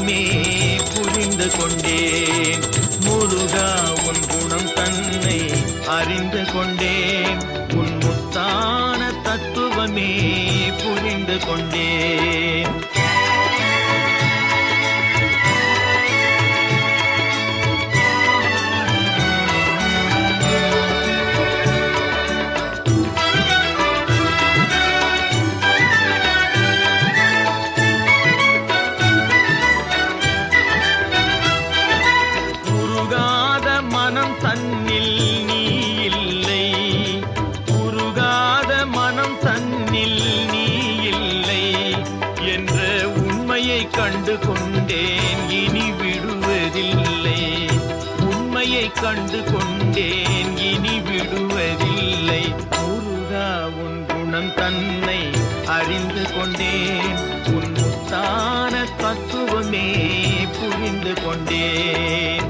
தத்துவமே புரிந்து கொண்டேன். முருகா உன் குணம் தன்னை அறிந்து கொண்டேன். உன் முத்தான தத்துவமே புரிந்து கொண்டேன். கண்டு கொண்டேன் இனி விடுவதில்லை. உண்மையை கண்டு கொண்டேன் இனி விடுவதில்லை. முருகா உன் குணம் தன்னை அறிந்து கொண்டேன். உன் முத்தான தத்துவமே புரிந்து கொண்டேன்.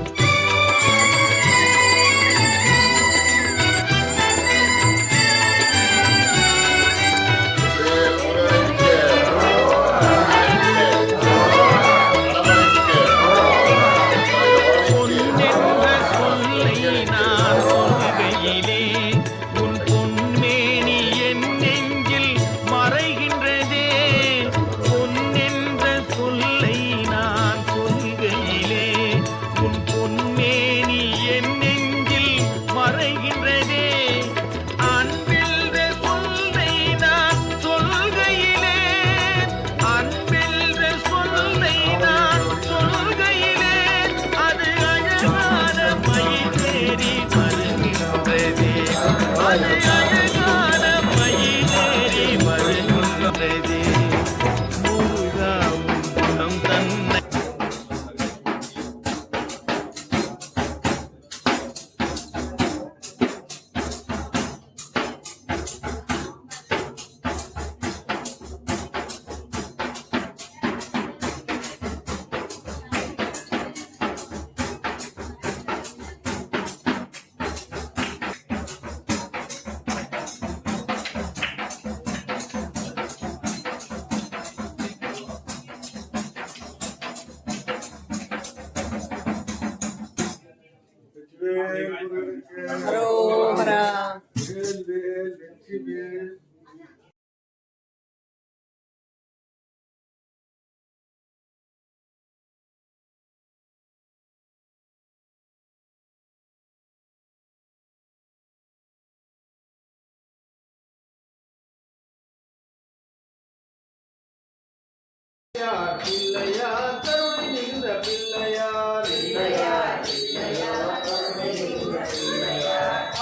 பிள்ளையா கருணை மிகுந்த பிள்ளையார்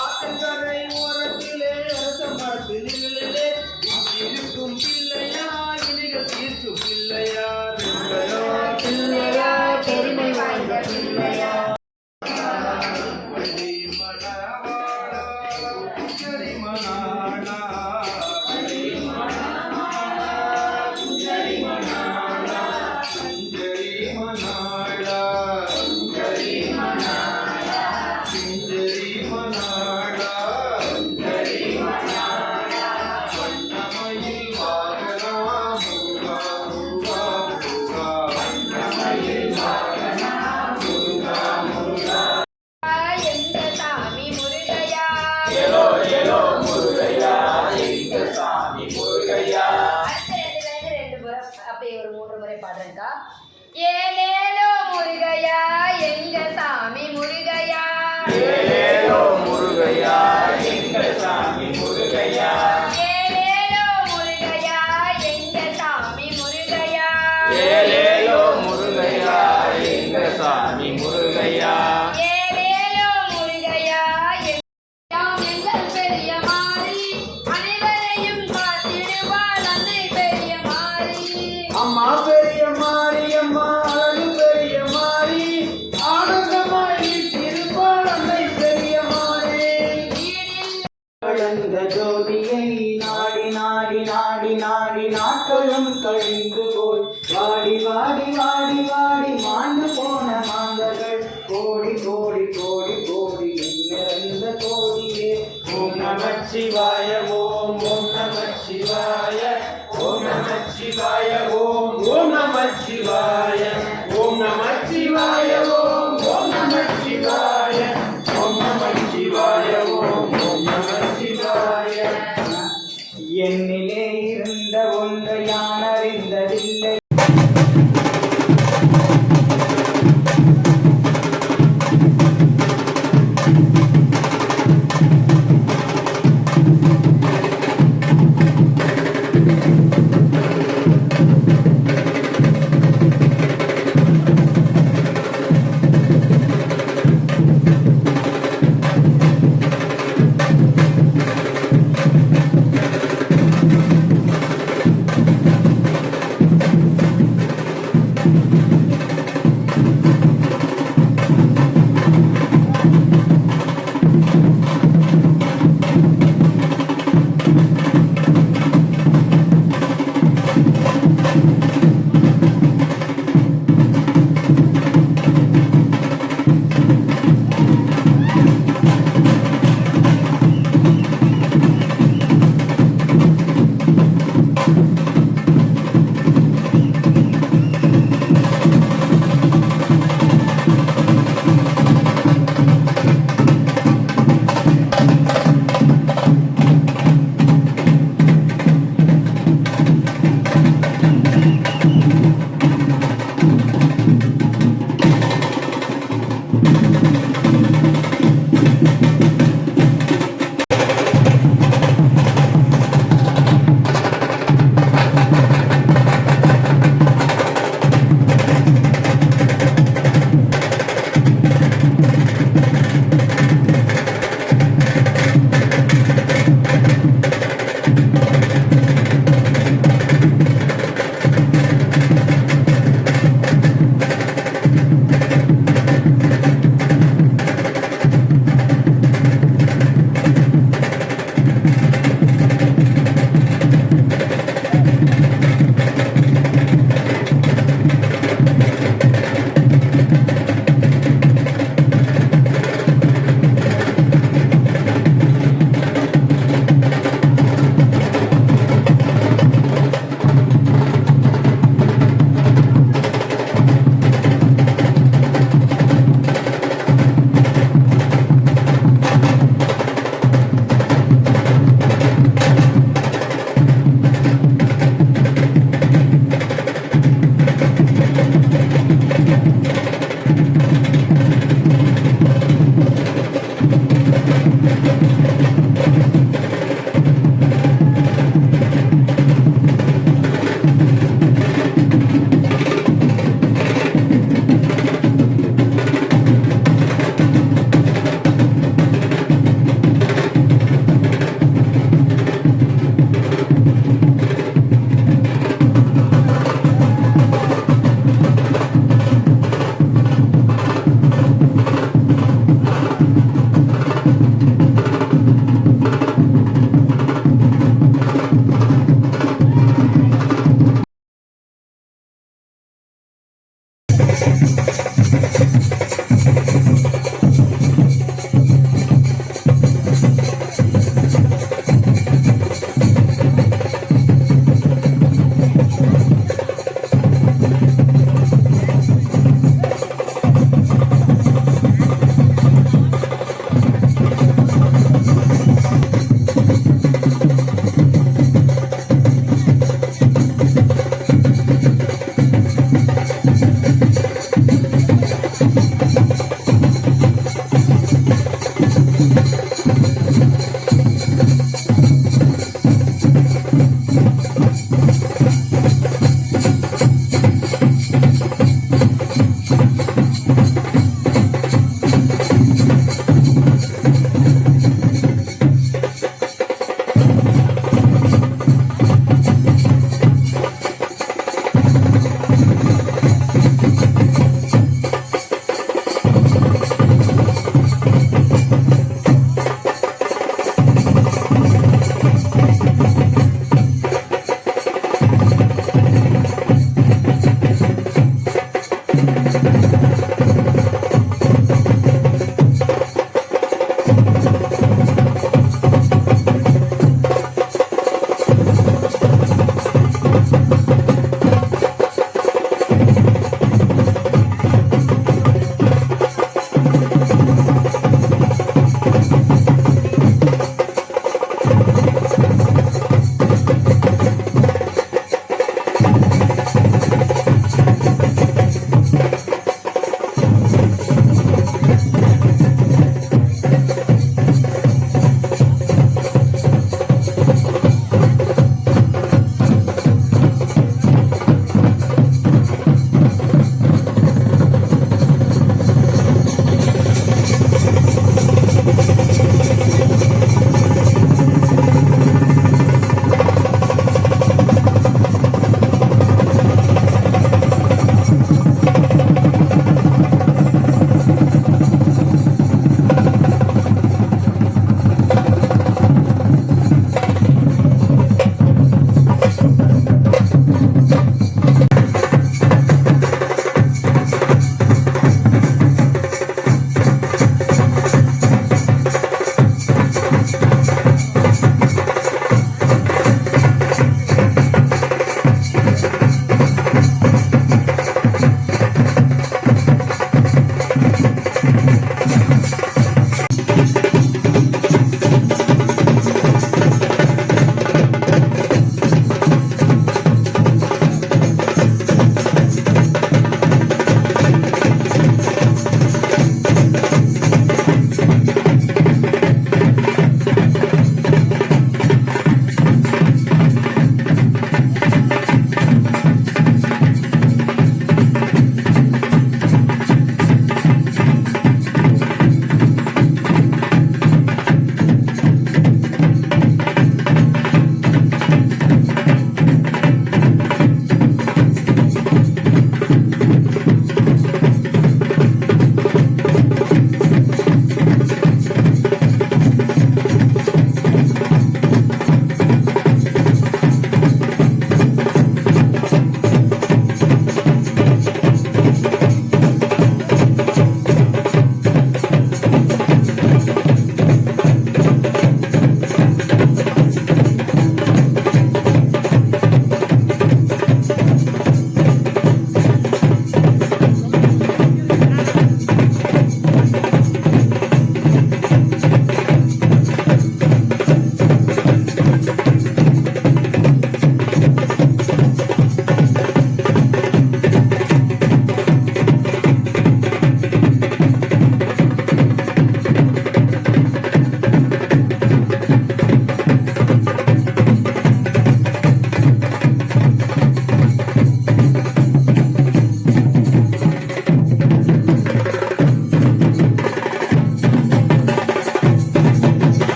ஆற்றங்கரை ஓரத்திலே அரசமரத்திலே இருக்கும் பிள்ளையார் இனிகள் தீர்க்கும் பிள்ளையார் பெருமை வாய்ந்த பிள்ளையார் ஏலேலோ முருகையா எங்க சாமி முருகையா, ஏலேலோ முருகையா எங்க சாமி முருகையா, ஏலேலோ முருகையா எங்க சாமி முருகையா, ஏலேலோ முருகையா எங்க சாமி முருகையா, ஏலேலோ முருகையா எங்கள் பெரிய மாறி அனைவரையும் காத்திடுவாள் அன்னை பெரிய மாறி. அம்மா பெரிய மாரியம்மா அழகு பெரிய மாறி ஆனந்தமாய் திருப்பாள் அன்னை பெரிய மாறி.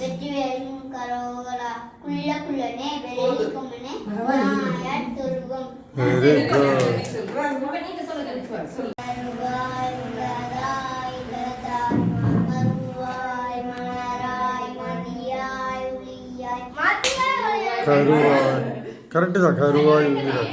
வெற்றிவேலும் கரோகரா குள்ள குள்ளனே வெளிக்குமனே நாயார் துருகம் வெரி குட். கருவாய் உலகாய் உலகாய் மறுவாய் மலராய் மதியாய் உளியாய் மாத்தியாய் கருவாய் கரெக்டு தான். கருவாய் உயிரை.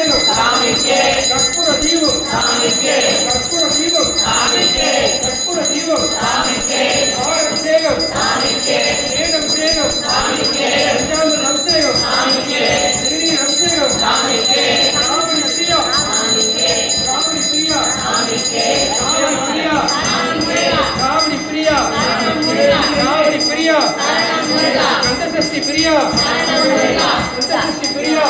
அபிஷேகம் சாமிக்கே கற்பூர தீபம் சாமிக்கே கற்பூர தீபம் சாமிக்கே கற்பூர தீபம் சாமிக்கே அபிஷேகம் சாமிக்கே அபிஷேகம் சாமிக்கே பஞ்சாமிர்த அபிஷேகம் சாமிக்கே திருநீர் அபிஷேகம் சாமிக்கே Ramani Priya சாமிக்கே Ramani Priya சாமிக்கே Ramani Priya Ramani Priya Ramani Priya Kandasashti Priya Kandasashti Priya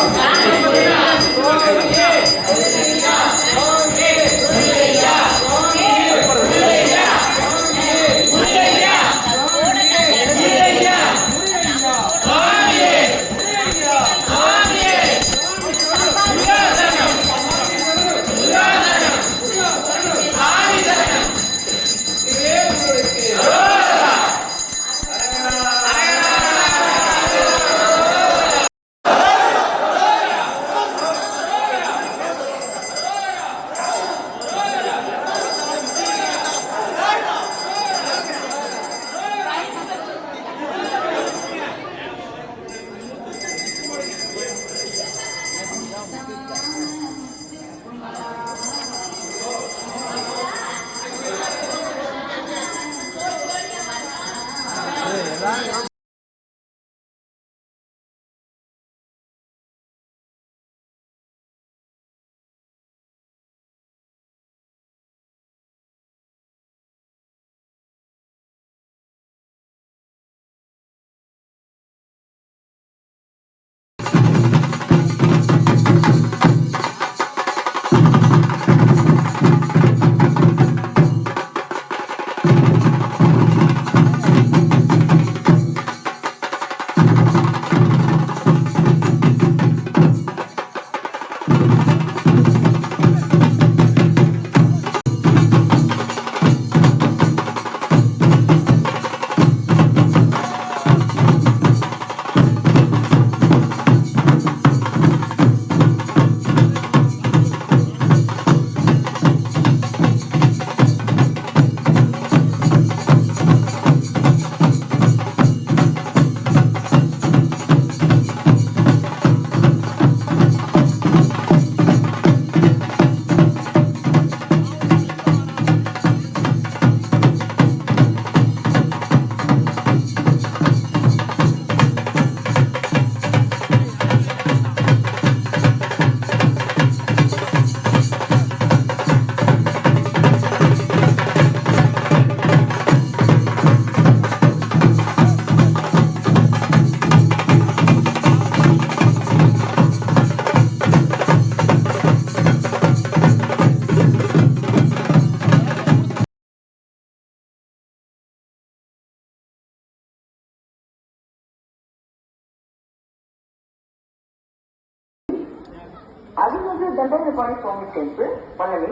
Adinadu Dandapani Swami Temple, Palani,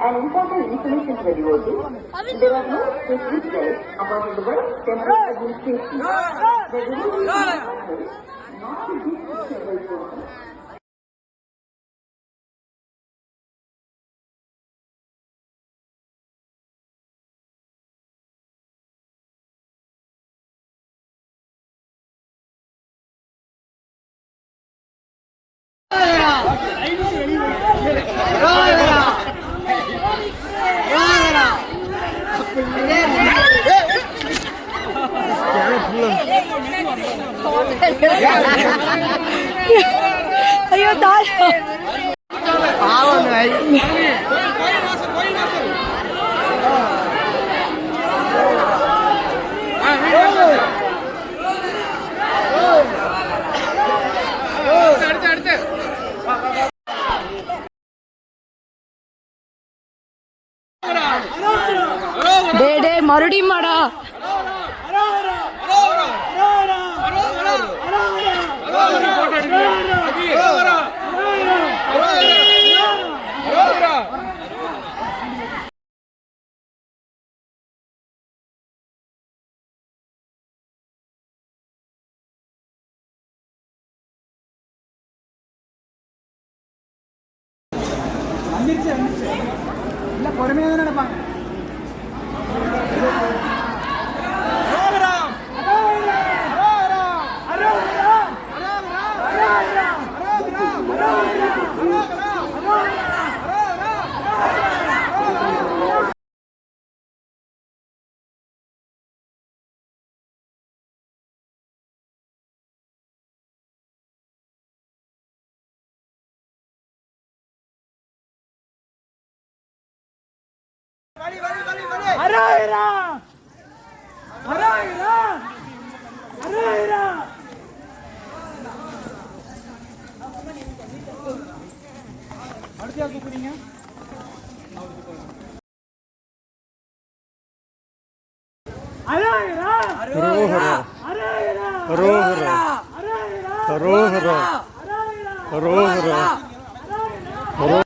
an important installation to the devotee. There are no specific rights about the temple administration. The devotee is not to give temple person. ஐயோ தாய் டே மறுபடியும் மாடா இல்ல பொறுமையாக தான் நடப்பாங்க. அரோகரா அரோகரா அரோகரா அடுத்து யார் கூப்பிடுறீங்க அரோகரா அரோகரா அரோகரா அரோகரா அரோகரா அரோகரா அரோகரா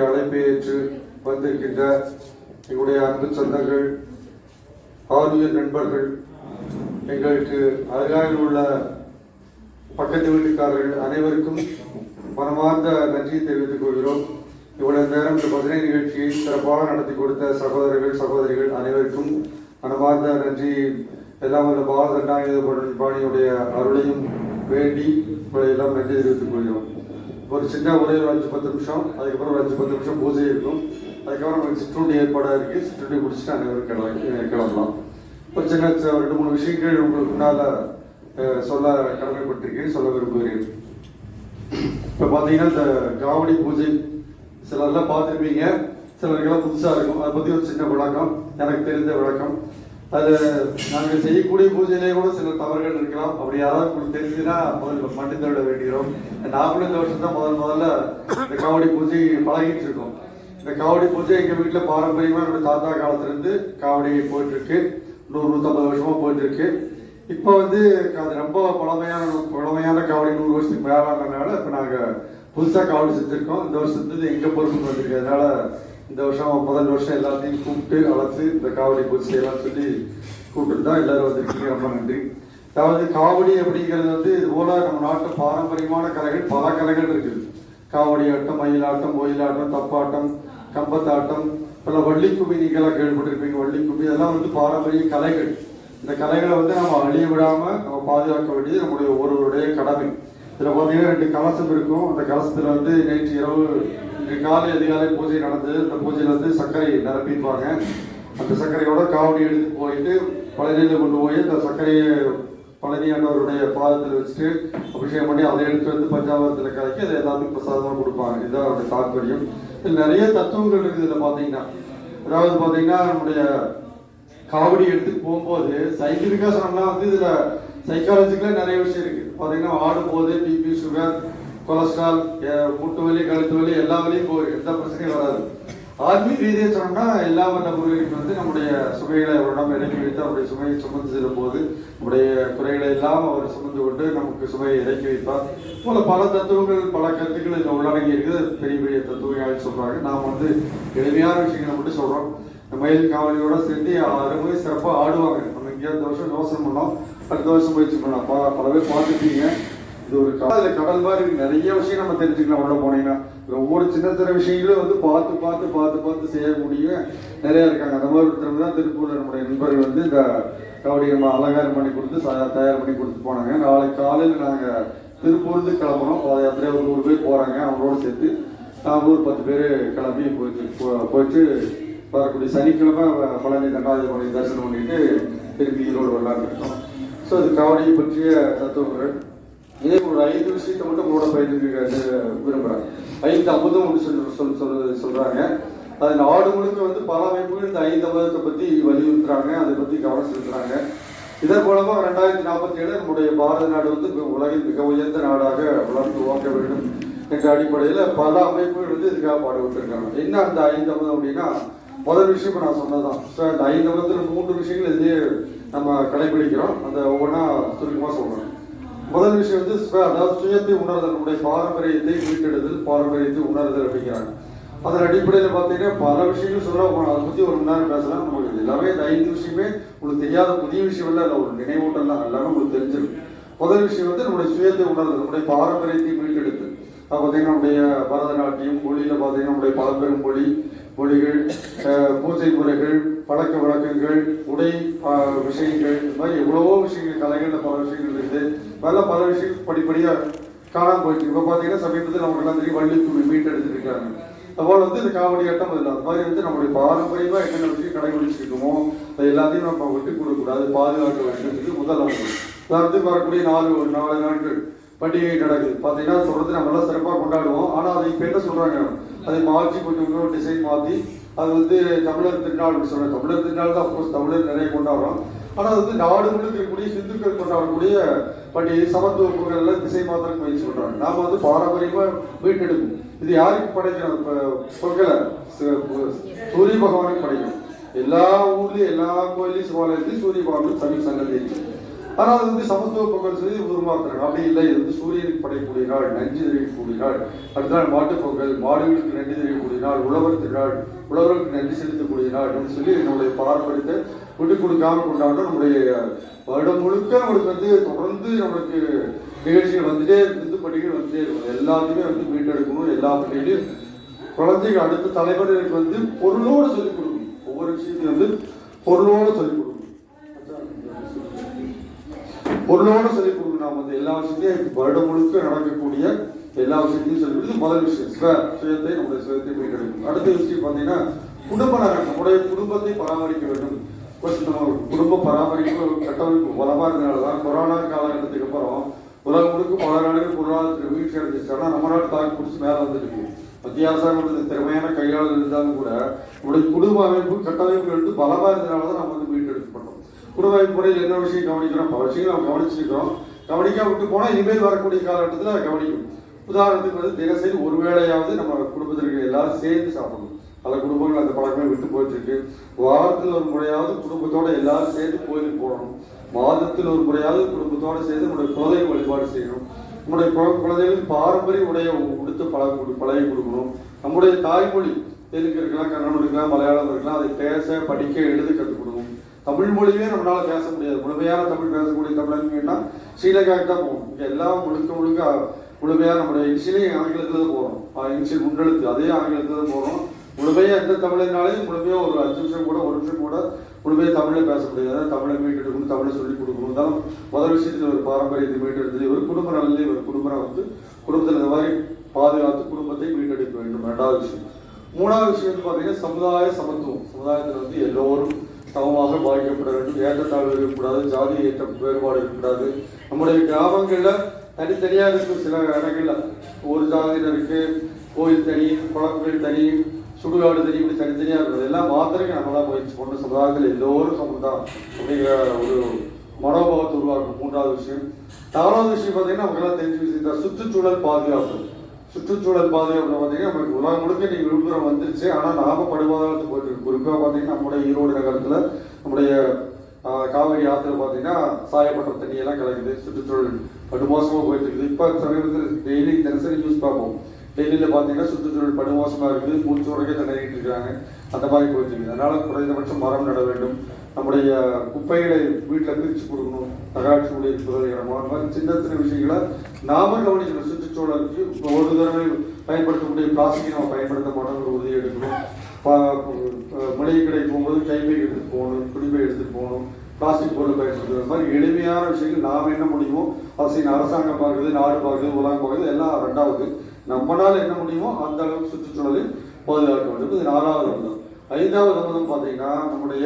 அழைப்பை ஏற்று வந்திருக்கின்ற எங்களுடைய அன்பு சொந்தங்கள், ஆர்வலர் நண்பர்கள், எங்களுக்கு அருகாமையில் உள்ள பக்கத்து வீட்டுக்காரர்கள் அனைவருக்கும் மனமார்ந்த நன்றியை தெரிவித்துக் கொள்கிறோம். இவ்வளவு நேரம் இந்த பஜனை நிகழ்ச்சியை சிறப்பாக நடத்தி கொடுத்த சகோதரர்கள் சகோதரிகள் அனைவருக்கும் மனமார்ந்த நன்றி. எல்லாம் வல்ல பாரதண்டாயுடைய அருளையும் வேண்டி எல்லாம் நன்றி தெரிவித்துக் கொள்கிறோம். ஒரு சின்ன உரை 5-10 நிமிஷம், அதுக்கப்புறம் 5-10 நிமிஷம் பூஜை இருக்கும். அதுக்கப்புறம் நமக்கு சிற்றுண்டி ஏற்பாடாக இருக்கு. சிற்றுண்டி முடிச்சுட்டு அனைவரும் கிளம்பலாம். ஒரு சின்ன 2-3 விஷயங்கள் உங்களுக்கு முன்னால சொல்ல கடமைப்பட்டிருக்கேன், சொல்ல விரும்புகிறேன். இப்ப பாத்தீங்கன்னா இந்த காவடி பூஜை சிலர்லாம் பார்த்துருப்பீங்க, சிலருக்கெல்லாம் புதுசா இருக்கும். அதை பத்தி ஒரு சின்ன விளக்கம், எனக்கு தெரிந்த விளக்கம். அது நாங்கள் செய்யக்கூடிய பூஜையிலேயே கூட சில தவறுகள் இருக்கலாம். அப்படி யாராவது உங்களுக்கு தெரிஞ்சுன்னா முதல்ல மன்னித்து விட வேண்டிகிறோம். நாங்களும் இந்த வருஷம் தான் முதல்ல இந்த காவடி பூஜை பழகிட்டு இருக்கோம். இந்த காவடி பூஜை எங்க வீட்டுல பாரம்பரியமா என்னோட தாத்தா காலத்துல இருந்து காவடி போயிட்டு இருக்கு. 100-150 வருஷமா போயிட்டு இருக்கு. இப்போ அது ரொம்ப பழமையான காவடி 100 வருஷத்துக்கு மேலானதுனால இப்ப நாங்க புதுசா காவடி செஞ்சிருக்கோம். இந்த வருஷத்துக்கு எங்க பொறுப்பு வந்திருக்கிறதுனால இந்த வருஷம் முதல் வருஷம் எல்லாத்தையும் கூப்பிட்டு அழைச்சு இந்த காவடி பூஜை எல்லாம் சொல்லி கூப்பிட்டு தான் எல்லாரும் வந்திருக்கீங்க. ரொம்ப நன்றி. அதாவது காவடி அப்படிங்கிறது இது போல நம்ம நாட்டு பாரம்பரியமான கலைகள் பல கலைகள் இருக்குது. காவடி ஆட்டம், மயிலாட்டம், ஒயிலாட்டம், தப்பாட்டம், கம்பத்தாட்டம், பல வள்ளிக்கும்மி நீங்களாம் கேள்விப்பட்டிருப்பீங்க. வள்ளிக்கும்மி இதெல்லாம் பாரம்பரிய கலைகள். இந்த கலைகளை நம்ம அழிய விடாம நம்ம பாதுகாக்க வேண்டியது நம்முடைய ஒருவருடைய கடமை. இதுல பாத்தீங்கன்னா 2 கலசம் இருக்கும். அந்த கலசத்துல நேற்று இரவு காலை அதிகாலை பூஜை நடந்தது. அந்த பூஜையில சர்க்கரை நிரப்பிடுவாங்க. அந்த சர்க்கரையோட காவடி எடுத்து போயிட்டு பழனியில கொண்டு போய் அந்த சர்க்கரையை பழனியானவருடைய பாதத்தில் வச்சுட்டு அபிஷேகம் பண்ணி அதை எடுத்து பஞ்சாபத்தில் கலக்கி அதை எல்லாத்துக்கும் பிரசாதமா கொடுப்பாங்க. இதுதான் அவருடைய தாற்பயம். இதுல நிறைய தத்துவங்கள் இருக்குது. இதுல பாத்தீங்கன்னா அதாவது பாத்தீங்கன்னா நம்முடைய காவடி எடுத்து போகும்போது சயின்டிபிக்கா சொன்னா இதுல சைக்காலஜிக்கலா நிறைய விஷயம் இருக்கு. பாத்தீங்கன்னா ஆடும் போது பிபி, சுகர், கொலஸ்ட்ரால், முட்டு வலி, கழுத்து வலி எல்லா வலியும் போயிடும், எந்த பிரச்சனையும் வராது. ஆன்மீக ரீதியை சொன்னா எல்லா வந்த முருகனுக்கு நம்முடைய சுமைகளை அவரிடம் இறக்கி வைத்து அவருடைய சுமையை சுமந்து செல்லும் போது நம்முடைய குறைகளை எல்லாம் அவர் சுமந்து கொண்டு நமக்கு சுமையை இறக்கி வைப்பார். போல பல தத்துவங்கள் பல கருத்துக்கள் இதுல உள்ளடங்கி இருக்குது. பெரிய பெரிய தத்துவங்கள் சொல்றாங்க. நாம் எளிமையான விஷயங்களை மட்டும் சொல்றோம். மயில் காவலியோட சேர்த்து 6 முறை சிறப்பாக ஆடுவாங்க. நம்ம இங்கே இந்த வருஷம் யோசனை பண்ணோம், அடுத்த வருஷம் முயற்சி பண்ணலாம். பல பேர் பார்த்துட்டீங்க. இது ஒரு கடல் மாதிரி நிறைய விஷயம் நம்ம தெரிஞ்சுக்கலாம். உள்ள போனீங்கன்னா ஒவ்வொரு சின்ன விஷயங்களும் பார்த்து செய்யக்கூடிய நிறைய இருக்காங்க. அந்த மாதிரி ஒருத்தர் தான் திருப்பூர்ல நம்முடைய நண்பர்கள் இந்த காவடி நம்ம அலங்காரம் பண்ணி கொடுத்து தயார் பண்ணி கொடுத்து போனாங்க. நாளைக்கு காலையில் நாங்க திருப்பூர்ந்து கிளம்புறோம். பாத யாத்திரையா ஒரு 100 பேர் போறாங்க. அவங்களோட சேர்த்து நாங்கள் ஒரு 10 பேர் கிளம்பி போயிட்டு வரக்கூடிய சனிக்கிழமை பழனி தண்டாயுதபாணி தரிசனம் பண்ணிட்டு திருப்பி ஈரோடு வரலான்னு இருக்கோம். ஸோ அது காவடியை பற்றிய தத்துவங்கள். இதே ஒரு 5 விஷயத்தை மட்டும் கூட பயிர்ந்து விரும்புறாங்க. 5 அமுதம் சொல்றாங்க. அது நாடு முழுக்க பல அமைப்புகள் இந்த 5 அமுதத்தை பத்தி வலியுறுத்துறாங்க, அதை பத்தி கவனம் செலுத்துறாங்க. இதன் மூலமா 2047 நம்முடைய பாரத நாடு உலகில் மிக உயர்ந்த நாடாக வளர்ந்து ஓக்க வேண்டும் என்ற அடிப்படையில பல அமைப்புகள் இதுக்காக பாடுபட்டிருக்காங்க. என்ன அந்த 5 அமுதம் அப்படின்னா, முதல் விஷயம் நான் சொன்னதான். அந்த 5 அமுதத்துல 3 விஷயங்கள் இதே நம்ம கடைபிடிக்கிறோம். அந்த ஒவ்வொன்றா சுருக்கமா சொல்றோம். முதல் விஷயம் அதாவது சுயத்தை உணர்தல், நம்முடைய பாரம்பரியத்தை மீட்டெடுதல், பாரம்பரியத்தை உணர்தல் அப்படிங்கிறாங்க. அதன் அடிப்படையில் பார்த்தீங்கன்னா பல விஷயங்கள் சொல்ல அதை பத்தி 1 மணி நேரம் பேசலாம். நமக்கு எல்லாமே இந்த 5 விஷயமே உங்களுக்கு தெரியாத புதிய விஷயம் இல்லை, ஒரு நினைவூட்டல் தான், எல்லாமே உங்களுக்கு தெரிஞ்சிருக்கு. முதல் விஷயம் நம்முடைய சுயத்தை உணர்தல், நம்முடைய பாரம்பரியத்தை மீட்டெடுத்து. பார்த்தீங்கன்னா நம்முடைய பரதநாட்டியம், மொழியில பார்த்தீங்கன்னா நம்முடைய பழம்பெரும் மொழிகள், பூஜை முறைகள், பழக்க வழக்கங்கள், உடை விஷயங்கள், இந்த மாதிரி எவ்வளவோ விஷயங்கள், கலைகள்ல பல விஷயங்கள் இருக்குது. அதெல்லாம் பல விஷயங்கள் படிப்படியா காணாம போயிட்டு. இப்ப பாத்தீங்கன்னா சமீபத்தில் நமக்கு எல்லாம் தெரியும் வள்ளிக்கும்மி மீட்டெடுத்துட்டு இருக்காங்க. அதுபோல இந்த காவடி ஆட்டம் இல்லை. அது மாதிரி நம்முடைய பாரம்பரியமா என்னென்ன விஷயம் கடைபிடிச்சிட்டு இருக்கோமோ அது எல்லாத்தையும் நம்ம விட்டு கொடுக்கக்கூடாது, பாதுகாக்க வேண்டும். முதல் அம்சம். வரக்கூடிய 4 நாட்கள் பண்டிகை நடக்குது. பாத்தீங்கன்னா தொடர்ந்து நம்ம எல்லாம் சிறப்பாக கொண்டாடுவோம். ஆனா அதை இப்ப என்ன சொல்றாங்க, அதை மாற்றி கொஞ்சம் டிசைன் மாத்தி அது தமிழர் திருநாள் அப்படின்னு சொல்றாங்க. தமிழர் திருநாள் தான் அப்கோர்ஸ் தமிழர் நிறைய கொண்டாடுறோம். ஆனா அது நாடு முழுக்க இருக்கக்கூடிய இந்துக்கள் கொண்டாடக்கூடிய பண்டிகை சமத்துவ பொருட்கள் திசை மாத்திரம் முயற்சி பண்றாங்க. நாம பாரம்பரியமா மீட்டெடுக்கும். இது யாருக்கு படைக்கிறோம்? பொருட்களை சூரிய பகவானுக்கு படைக்கும். எல்லா ஊர்லயும் எல்லா கோயிலையும் சிவாலயத்தையும் சூரிய பகவானுக்கு சமி சன்னதி இருக்கு. ஆனால் அது வந்து சமத்துவ பொங்கல் சொல்லி உருவாக்குறாங்க. அப்படி இல்லை, இது வந்து சூரியனுக்கு படைக்கக்கூடிய நாள், நன்றி தெரிவிக்கக்கூடிய நாள். அடுத்த நாள் மாட்டுப் பொங்கல், மாடுகளுக்கு நன்றி தெரிவிக்கக்கூடிய நாள், உழவர் திருநாள், உழவர்களுக்கு நன்றி செலுத்தக்கூடிய நாள் அப்படின்னு சொல்லி நம்முடைய பாரம்பரியத்தை விட்டு கொடுக்காம கொண்டாடும். நம்முடைய வருடம் முழுக்க நம்மளுக்கு வந்து தொடர்ந்து நம்மளுக்கு நிகழ்ச்சிகள் வந்துட்டே இருந்து, பண்டிகைகள் வந்துட்டே இருக்கும். எல்லாத்தையுமே வந்து மீட்டெடுக்கணும். எல்லா பண்டிகையும் குழந்தைகள் அடுத்த தலைமுறைகளுக்கு வந்து பொருளோடு சொல்லிக் கொடுக்கணும். ஒவ்வொரு விஷயத்தையும் வந்து பொருளோடு சொல்லிக் கொடுக்கணும். பொருளோட சொல்லிக் கொடுக்கணும். நாம் வந்து எல்லா விஷயத்தையும் வருடம் முழுக்க நடக்கக்கூடிய எல்லா விஷயத்தையும் சொல்லிக் கொடுத்து முதல் விஷயம் சுயத்தை, நம்முடைய சுயத்தை மீட்டெடுக்கணும். அடுத்த விஷயம் பார்த்தீங்கன்னா குடும்ப நலன், நம்முடைய குடும்பத்தை பராமரிக்க வேண்டும். நம்ம குடும்ப பராமரிப்பு கட்டமைப்பு பலமா இருந்ததுனாலதான் கொரோனா காலகட்டத்துக்கு அப்புறம் உலகம் முழுக்க பல நாடுகள் பொருளாதாரத்தில் வீழ்ச்சி அடைஞ்சிச்சு. ஆனால் நம்ம நாடு தாக்கி பிடிச்சி மேலே வந்துருக்கு. மத்திய அரசாங்கம் திறமையான கையாளர் இருந்தாலும் கூட நம்முடைய குடும்ப அமைப்பு கட்டமைப்புகள் வந்து பலமா இருந்ததுனாலதான் நம்ம வந்து மீட்டெடுக்கப்பட்டோம். குடும்ப அமைப்பு முறையில் என்ன விஷயம் கவனிக்கிறோம், பல விஷயங்கள் நம்ம கவனிச்சிருக்கிறோம். கவனிக்காம விட்டு போனா இனிமேல் வரக்கூடிய காலகட்டத்தில் கவனிக்கணும். உதாரணத்துக்கு வந்து தினசரி ஒரு வேளையாவது நம்ம குடும்பத்திற்கு எல்லாரும் சேர்ந்து சாப்பிடணும். பல குடும்பங்கள் அந்த பழக்கமே விட்டு போயிட்டு இருக்கு. வாரத்தில் ஒரு முறையாவது குடும்பத்தோட எல்லாரும் சேர்ந்து கோயிலுக்கு போகணும். மாதத்தில் ஒரு முறையாவது குடும்பத்தோட சேர்ந்து நம்முடைய குலதெய்வ வழிபாடு செய்யணும். நம்முடைய குலதெய்வம் பாரம்பரிய உடைய உடுத்து பழகி கொடுக்கணும். நம்முடைய தாய்மொழி தெலுங்கு இருக்கலாம், கன்னடம் இருக்கலாம், மலையாளம் இருக்கலாம், அதை பேச படிக்க எழுத கற்றுக் கொடுக்கணும். தமிழ் மொழியே நம்மளால பேச முடியாது. முழுமையான தமிழ் பேசக்கூடிய தமிழ் கேட்டா ஸ்ரீலங்காவுக்கு தான் போகணும். இங்க எல்லாம் முழுக்க முழுமையா நம்முடைய இன்சிலையும் ஆங்கிலத்துல தான் போறோம். இன்சில் முன்னெழுத்து அதே ஆங்கிலத்துல தான் போறோம். முழுமையா எந்த தமிழ்னாலையும் முழுமையா ஒரு 5 நிமிஷம் கூட 1 நிமிஷம் கூட முழுமையா தமிழை பேச முடியாது. தமிழை மீட்டெடுக்கணும், தமிழை சொல்லிக் கொடுக்கணும். தான் முதல் விஷயத்துல ஒரு பாரம்பரியத்தை மீட்டெடுத்து ஒரு குடும்ப நலனிலே ஒரு குடும்பம் வந்து குடும்பத்தில் இந்த மாதிரி பாதுகாத்து குடும்பத்தை மீட்டெடுக்க வேண்டும். 2வது விஷயம். 3வது விஷயம் வந்து பாத்தீங்கன்னா சமுதாய சமத்துவம். சமுதாயத்தில் வந்து எல்லோரும் சமமாக பாதிக்கப்பட வேண்டும். ஏற்றத்தாழ்வு இருக்கக்கூடாது, ஜாதி ஏற்ற வேறுபாடு இருக்கக்கூடாது. நம்முடைய கிராமங்கள்ல தனித்தனியா இருக்கு. சில இடங்கள்ல ஒரு ஜாதியினருக்கு கோயில் தனி, குளங்கள் தனி, சுடுகாடு தனி, இப்படி தனித்தனியா இருக்கிறது எல்லாம் மாத்திரைக்கு நம்ம தான் முயற்சி பண்ண சமுதாயத்தில் எல்லோரும் சமந்தான் அப்படிங்கிற ஒரு மனோபாவத்தை உருவாக்கும். 3வது விஷயம். 4வது விஷயம் பார்த்தீங்கன்னா நமக்கு எல்லாம் தெரிஞ்ச விஷயம் சுற்றுச்சூழல் பாதுகாப்பு. சுற்றுச்சூழல் பாதுகாப்பு பார்த்தீங்கன்னா நமக்கு உலகம் முழுக்க நீங்க விழுப்புரம் வந்துருச்சு. ஆனால் நாம படுபாதாரத்துக்கு போயிட்டு இருக்கு. குறிப்பாக பார்த்தீங்கன்னா நம்முடைய ஈரோடு நகரத்துல நம்முடைய காவிரி ஆத்துல பார்த்தீங்கன்னா சாயப்பட்ட தண்ணியெல்லாம் கலக்குது. சுற்றுச்சூழல் படுமோசமா போயிட்டு இருக்குது. இப்போ சமீபத்தில் டெய்லி தினசரி நியூஸ் பார்ப்போம். டெல்லியில பார்த்தீங்கன்னா சுற்றுச்சூழல் படுமோசமா இருக்குது. மூச்சோடக்கே திணறிட்டு இருக்காங்க. அந்த மாதிரி போயிட்டு இருக்குது. அதனால குறைந்தபட்சம் மரம் நட வேண்டும். நம்முடைய குப்பைகளை வீட்டில் பிரித்து கொடுக்கணும். நகராட்சி ஊழியர்கள் இடமோ அந்த மாதிரி சின்ன சின்ன விஷயங்களை நாம கவனிக்கணும். சுற்றுச்சூழலுக்கு ஒரு தடவை பயன்படுத்தக்கூடிய பிளாஸ்டிக் நம்ம பயன்படுத்த மாட்டோம் ஒரு உறுதியை எடுக்கணும். மளிகை கடைக்கு போகும்போது கைப்பை எடுத்துட்டு போகணும், துணிப்பை எடுத்துட்டு போகணும், பிளாஸ்டிக் பொருள் பயன்படுத்துற மாதிரி எளிமையான விஷயங்கள் நாம் என்ன முடியுமோ அதை அரசாங்கம் பார்க்குது, நாடு பார்க்குது, உலகம் பார்க்குது, எல்லாம் 2வது. நம்மளால என்ன முடியுமோ அந்த அளவுக்கு சுற்றுச்சூழலை பாதுகாக்க வேண்டும். இது 4வது அம்சம். 5வது அம்சம் பார்த்தீங்கன்னா நம்முடைய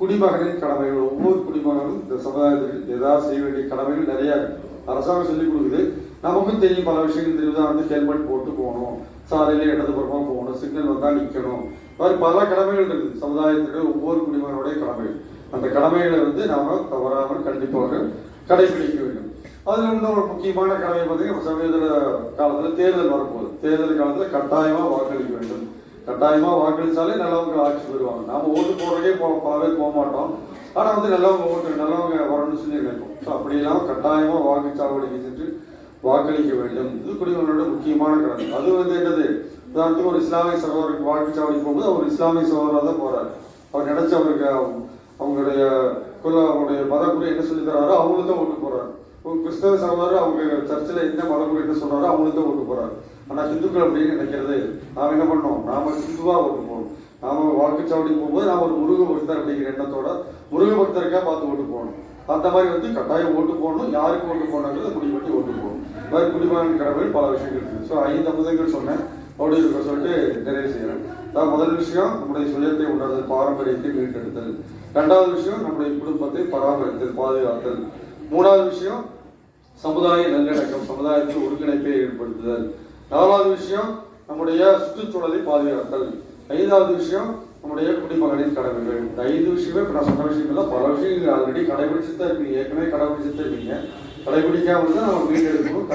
குடிமகனின் கடமைகள். ஒவ்வொரு குடிமகனும் இந்த சமுதாயத்துக்கு ஏதாவது செய்ய வேண்டிய கடமைகள் நிறைய அரசாங்கம் சொல்லிக் கொடுக்குது. நமக்கும் தெரியும் பல விஷயங்கள் தெரியுதா. வந்து ஹெல்மெட் போட்டு போகணும், சாலையில இடதுபுறமா போகணும், சிக்னல் வந்தா நிற்கணும். மாதிரி பல கடமைகள் இருக்குது சமுதாயத்துக்கு. ஒவ்வொரு குடிமகனுடைய கடமைகள். அந்த கடமைகளை வந்து நாம தவறாமல் கண்டிப்பாக கடைபிடிக்க வேண்டும். அதுல வந்து ஒரு முக்கியமான கடமை பார்த்தீங்கன்னா சமீப காலத்துல தேர்தல் வரப்போகுது. தேர்தல் காலத்துல கட்டாயமா வாக்களிக்க வேண்டும். கட்டாயமா வாக்களிச்சாலே நல்லவங்க ஆட்சி பெறுவாங்க. நாம ஓட்டு போடுறதே பல பேர் போக மாட்டோம். ஆனா வந்து நல்லவங்க வரணும்னு சொல்லி நினைப்போம். ஸோ அப்படி இல்லாம கட்டாயமா வாக்குச்சாவடிக்கு சென்று வாக்களிக்க வேண்டும். இது குடிமகனோட முக்கியமான கடமை. அது வந்து என்னது, உதாரணத்துக்கு ஒரு இஸ்லாமிய சகோதரருக்கு வாக்குச்சாவடி போகும்போது அவர் இஸ்லாமிய சகோதரராக தான் போறாரு. அவர் நினைச்சு அவருக்கு அவங்களுடைய மதக்குறை என்ன சொல்லி தராரோ அவங்களுக்கு தான் ஓட்டு போறாரு. ஒரு கிறிஸ்தவ சகோதரர் அவங்க சர்ச்சில் என்ன மதக்குறை என்ன சொல்றாரோ அவங்களுக்கு தான் ஓட்டு போறாரு. ஆனா ஹிந்துக்கள் அப்படின்னு நினைக்கிறது. நாம என்ன பண்ணோம், நாம ஹிந்துவா ஓட்டு போகணும். நாம வாக்குச்சாவடி போகும்போது நாம ஒரு முருக பக்தர் அப்படிங்கிற எண்ணத்தோட முருக பக்தருக்கா பார்த்து ஓட்டு போகணும். அந்த மாதிரி வந்து கட்டாயம் ஓட்டு போடணும். யாருக்கு ஓட்டு போடணுங்கிறத முடிவு பண்ணி ஓட்டு போகணும். இந்த மாதிரி குடிமகன் கடமைகள் பல விஷயங்கள் இருக்குது. ஸோ 5 அம்சங்கள் சொன்னேன். அப்படி இருக்க சொல்லிட்டு நிறைவு செய்யறேன். முதல் விஷயம் நம்முடைய சுயத்தை உணர்தல், பாரம்பரியத்தை மீட்டெடுத்தல். 2வது விஷயம் நம்முடைய குடும்பத்தை பராமரித்தல், பாதுகாத்தல். 3வது விஷயம் சமுதாய நல்லிணக்கம், சமுதாயத்தில் ஒருங்கிணைப்பை ஏற்படுத்துதல். 4வது விஷயம் நம்முடைய சுற்றுச்சூழலை பாதுகாத்தல். 5வது விஷயம் நம்முடைய குடிமகனின் கடமைகள். இந்த 5 விஷயமே இப்ப நான் சொன்ன விஷயங்கள் தான். பல விஷயங்கள் ஆல்ரெடி கடைபிடிச்சுதான் இருப்பீங்க, ஏற்கனவே கடைபிடிச்சுதான் இருப்பீங்க. கடைபிடிக்காம தான் நம்ம மீட்டெடுக்கணும்.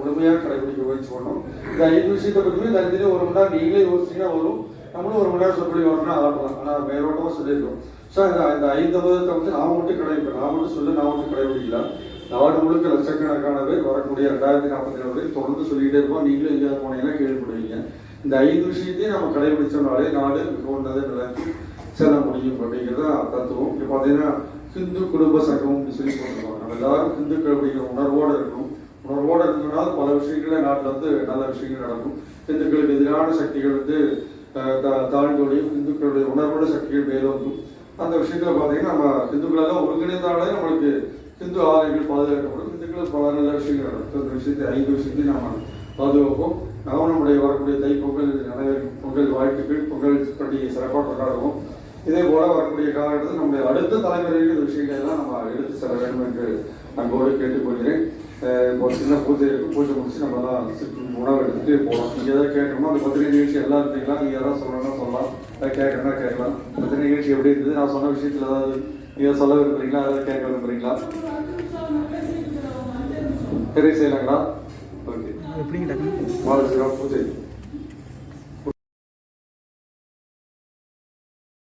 முழுமையாக கடைபிடிக்க முயற்சி பண்ணணும். இந்த 5 விஷயத்தை பற்றி தனித்தனி 1 மணி நேரம் நீங்களே யோசிச்சீங்கன்னா வரும். நம்மளும் 1 மணி நேரம் சொற்பொழி வரணும்னா ஆடலாம். ஆனால் மேலோட்டமாக சொல்லியிருக்கோம். சார் இந்த 5 மதத்தை வந்து நான் மட்டும் கடைபிடிப்பேன், நான் மட்டும் கடைபிடிக்கல. நாடு முழுக்க லட்சக்கணக்கான பேர் வரக்கூடிய 2047 வரை தொடர்ந்து சொல்லிக்கிட்டே இருப்போம். நீங்களும் எங்கேயாவது போனீங்கன்னா கேள்விப்படுவீங்க. இந்த 5 விஷயத்தையும் நம்ம கடைபிடிச்சோம்னாலே நாடு மிகவுன்னத நிலைக்கு செல்ல முடியும் அப்படிங்கிறத தத்துவம். இப்போ பார்த்தீங்கன்னா ஹிந்து குடும்ப சங்கம் சொல்லி போட்டுருக்கோம். நம்ம எல்லாரும் ஹிந்துக்கள் அப்படிங்கிற உணர்வோடு இருக்கணும். உணர்வோடு இருக்கணும்னா பல விஷயங்கள நாட்டில் வந்து நல்ல விஷயங்கள் நடக்கும். ஹிந்துக்களுக்கு எதிரான சக்திகள் வந்து தாழ்ந்தோடையும் இந்துக்களுடைய உணர்வோட சக்திகள் மேலோங்கும். அந்த விஷயத்துல பார்த்தீங்கன்னா நம்ம ஹிந்துக்களாக ஒருங்கிணைந்தாலே நம்மளுக்கு ஹிந்து ஆலயங்கள் பாதுகாக்கப்படும். ஹிந்துக்கள் பல நல்ல விஷயங்கள் நடக்கும். இந்த விஷயத்தை 5 விஷயத்தையும் நம்ம பாதுகாப்போம். நாம் நம்முடைய வரக்கூடிய தை பொங்கல் பொங்கல் வாழ்த்துக்கள், பொங்கல் பண்டிகை சிறப்பாக கொண்டாடுவோம். இதே போல வரக்கூடிய காலகட்டத்தில் நம்முடைய அடுத்த தலைமுறையில் இந்த விஷயங்கள் எல்லாம் நம்ம எடுத்து செல்ல வேண்டும் என்று அன்போடு கேட்டுக்கொள்கிறேன். இப்போ சின்ன பூஜை இருக்கும், பூஜை முடிச்சு நம்ம எல்லாம் உணவு எடுத்துட்டு போகலாம். நீங்கள் எதாவது கேட்கணுமோ அந்த பத்திரிகை நிகழ்ச்சி எல்லாம் இருந்தீங்களா, நீங்கள் எதாவது சொல்லணும்னா சொல்லலாம், எதாவது கேட்கணும்னா கேட்கலாம். பத்திரிகை நிகழ்ச்சி எப்படி இருந்தது, நான் சொன்ன விஷயத்தில் ஏதாவது நீங்கள் சொல்ல விரும்புறீங்களா, ஏதாவது கேட்க விரும்புறீங்களா, சரி செய்யலாங்களா? ஓகே, பூஜை